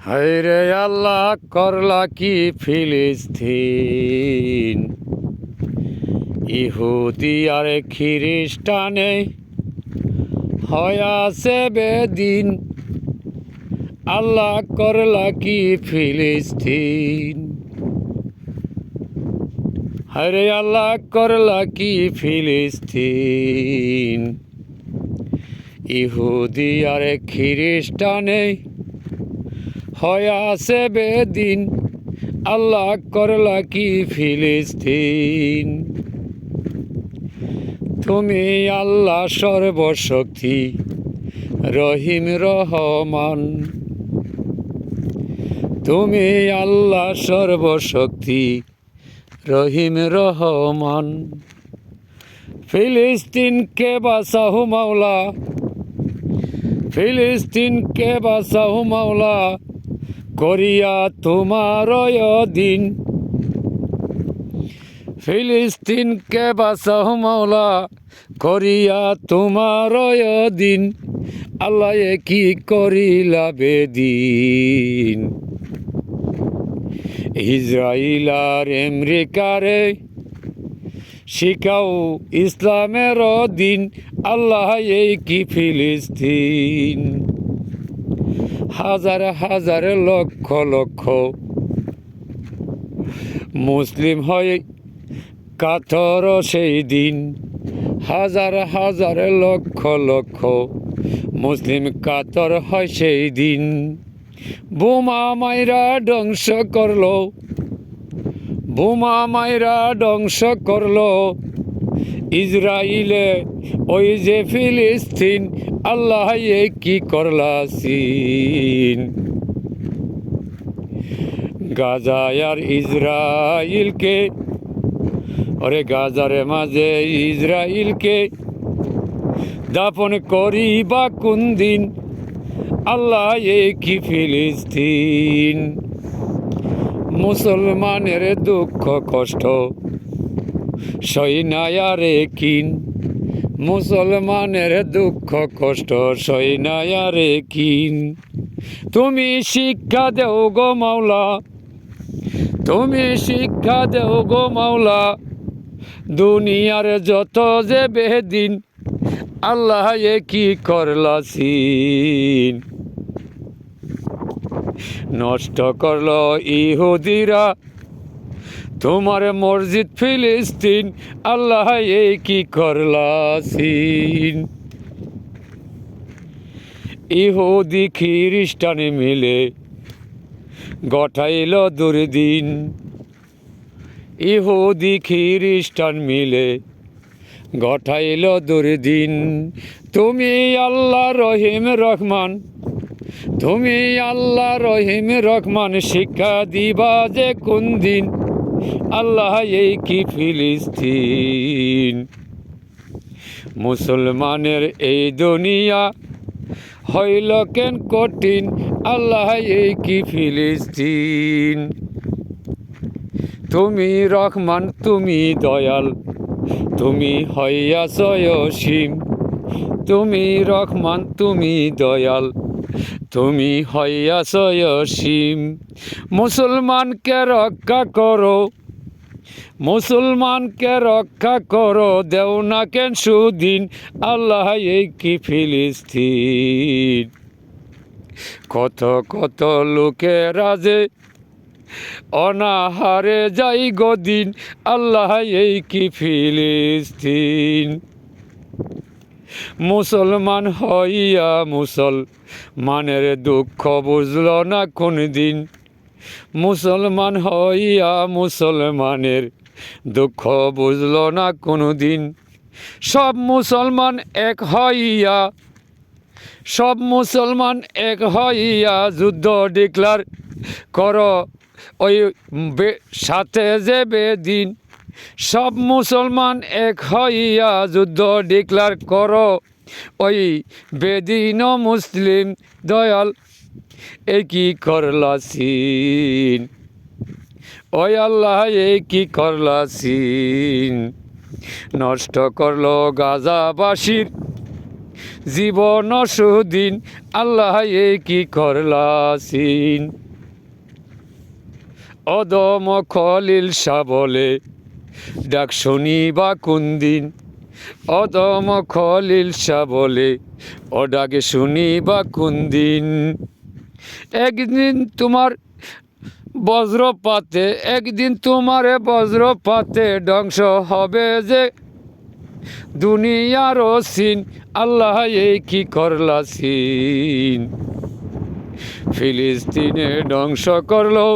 হায়রে আল্লাহ করলা কি ফিলিস্তিন, ইহুদি আর খ্রিস্টানে হয়াছে বেদিন। আল্লাহ করলা কি ফিলিস্তিন, হায়রে আল্লাহ করলা কি ফিলিস্তিন, ইহুদি আর খ্রিস্টানে হয়াছে বেদিন। আল্লাহ করলা কি ফিলিস্তিন। তুমি আল্লাহ সর্বশক্তি, রহিম রহমান। তুমি আল্লাহ সর্বশক্তি, রহিম রহমান। ফিলিস্তিনকে বাঁচাও মাওলা, ফিলিস্তিনকে বাঁচাও মাওলা, করিয়া তোমার দিন। ফিলিস্তিনকে বাঁচাও মাওলা, করিয়া তোমার দিন। আল্লাহ কি করিলা বেদিন। ইসরাইল আর আমেরিকারে শিখাও ইসলামের দিন। আল্লাহ কি ফিলিস্তিন। হাজার হাজার লক্ষ লক্ষ মুসলিম হয় কাতর সেই দিন। হাজার হাজার লক্ষ লক্ষ মুসলিম কাতর হয় সেই দিন। বোমা মাইরা ধ্বংস করলো, বোমা মাইরা ধ্বংস করলো ইসরাইলে ওই যে ফিলিস্তিন। আল্লাহ কি করলা সিন। গাজা আর ইসরাইলকে, ওরে গাজার মাঝে ইসরাইলকে দাপন করিবা কোন দিন। আল্লাহ কি ফিলিস্তিন। মুসলমানের দুঃখ কষ্ট সইনায়ারে কিন। মুসলমানের দুঃখ কষ্ট সইনায়ারে কিন। তুমি শিক্ষা দেও গো মাওলা, তুমি শিক্ষা দেও গো মাওলা, দুনিয়ার যত যে বেদিন। আল্লাহ কি করলা সিন। নষ্ট করলো ইহুদিরা তোমার মসজিদ ফিলিস্তিন। আল্লাহ কি করলা সিন। ইহুদি খ্রিস্টানে মিলে গঠাইল দুর্দিন। ইহুদি খ্রিস্টান মিলে গঠাইল দুর্দিন। তুমি আল্লাহ রহিম রহমান, তুমি আল্লাহ রহিম রহমান, শিক্ষা দিবা যে কোন দিন। আল্লাহ কি ফিলিস্তিন। মুসলমানের এই দুনিয়া হইল কেন কঠিন। আল্লাহ কি ফিলিস্তিন। তুমি রহমান, তুমি দয়াল, তুমি হইয়াছ অসীম। তুমি রহমান, তুমি দয়াল, তুমি হইয়াছ অসীম। মুসলমানকে রক্ষা করো, মুসলমানকে রক্ষা করো, দেও না কেন সুদিন। আল্লাহ কি ফিলিস্তিন। কত কত লোকের রাজে অনাহারে যাই গদিন। আল্লাহ কি ফিলিস্তিন। মুসলমান হইয়া মুসলমানের দুঃখ বুঝল না কোন দিন। মুসলমান হইয়া মুসলমানের দুঃখ বুঝল না কোনো দিন। সব মুসলমান এক হইয়া, সব মুসলমান এক হইয়া যুদ্ধ ডিক্লার করো ওই সাথে যে বেদিন। সব মুসলমান এক হইয়া যুদ্ধ ডিক্লার করো ওই বেদিন। মুসলিম দয়াল কি করলা সিন। ওই আল্লাহ কি করলা সিন। নষ্ট করলো গাজাবাসীর জীবন সুদিন আল্লাহ এ কি করলা সিন অদম খলিল শাহ বলে ডাক শুনি বা কোন দিন অদম খলিল শাহ বলে ও ডাকে শুনি বা কোন দিন একদিন তোমার বজ্রপাতে একদিন তোমার বজ্রপাতে ধ্বংস হবে যে দুনিয়ার সিন আল্লাহ এই কি করলা সিন ফিলিস্তিনে ধ্বংস করলো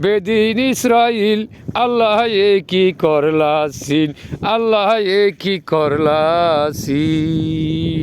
বেদিন ইসরাইল আল্লাহ এ কি করলা সিন আল্লাহ এ কি করলা সিন